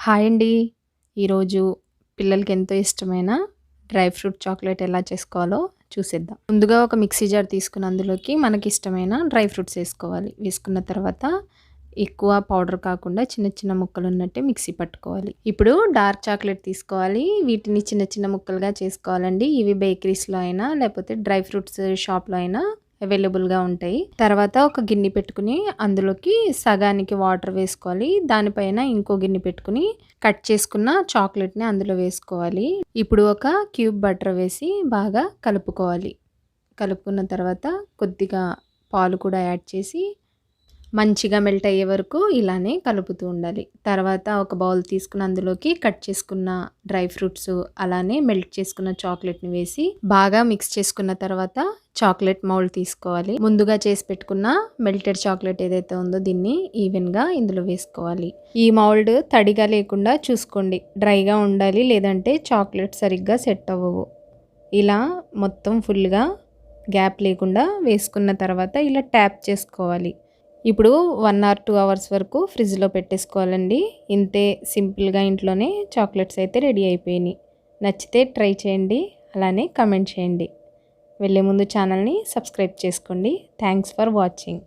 Hi అండి. ఈరోజు పిల్లలకి ఎంతో ఇష్టమైన డ్రై ఫ్రూట్ చాక్లెట్ ఎలా చేసుకోవాలో చూసేద్దాం. ముందుగా ఒక మిక్సీ జార్ తీసుకుని అందులోకి మనకి ఇష్టమైన డ్రై ఫ్రూట్స్ వేసుకోవాలి. వేసుకున్న తర్వాత ఎక్కువ పౌడర్ కాకుండా చిన్న చిన్న ముక్కలు ఉన్నట్టే మిక్సీ పట్టుకోవాలి. ఇప్పుడు డార్క్ చాక్లెట్ తీసుకోవాలి. వీటిని చిన్న చిన్న ముక్కలుగా చేసుకోవాలండి. ఇవి బేకరీస్లో అయినా లేకపోతే డ్రై ఫ్రూట్స్ షాప్లో అయినా అవైలబుల్గా ఉంటాయి. తర్వాత ఒక గిన్నె పెట్టుకుని అందులోకి సగానికి వాటర్ వేసుకోవాలి. దానిపైన ఇంకో గిన్నె పెట్టుకుని కట్ చేసుకున్న చాక్లెట్ని అందులో వేసుకోవాలి. ఇప్పుడు ఒక క్యూబ్ బటర్ వేసి బాగా కలుపుకోవాలి. కలుపుకున్న తర్వాత కొద్దిగా పాలు కూడా యాడ్ చేసి మంచిగా మెల్ట్ అయ్యే వరకు ఇలానే కలుపుతూ ఉండాలి. తర్వాత ఒక బౌల్ తీసుకుని అందులోకి కట్ చేసుకున్న డ్రై ఫ్రూట్స్ అలానే మెల్ట్ చేసుకున్న చాక్లెట్ని వేసి బాగా మిక్స్ చేసుకున్న తర్వాత చాక్లెట్ మౌల్డ్ తీసుకోవాలి. ముందుగా చేసి పెట్టుకున్న మెల్టెడ్ చాక్లెట్ ఏదైతే ఉందో దీన్ని ఈవెన్గా ఇందులో వేసుకోవాలి. ఈ మౌల్డ్ తడిగా లేకుండా చూసుకోండి. డ్రైగా ఉండాలి, లేదంటే చాక్లెట్ సరిగ్గా సెట్ అవ్వవు. ఇలా మొత్తం ఫుల్గా గ్యాప్ లేకుండా వేసుకున్న తర్వాత ఇలా ట్యాప్ చేసుకోవాలి. ఇప్పుడు 1 or 2 hours వరకు ఫ్రిడ్జ్లో పెట్టేసుకోవాలండి. ఇంతే సింపుల్గా ఇంట్లోనే చాక్లెట్స్ అయితే రెడీ అయిపోయినాయి. నచ్చితే ట్రై చేయండి, అలానే కమెంట్ చేయండి. వెళ్ళే ముందు ఛానల్ని సబ్స్క్రైబ్ చేసుకోండి. Thanks for watching.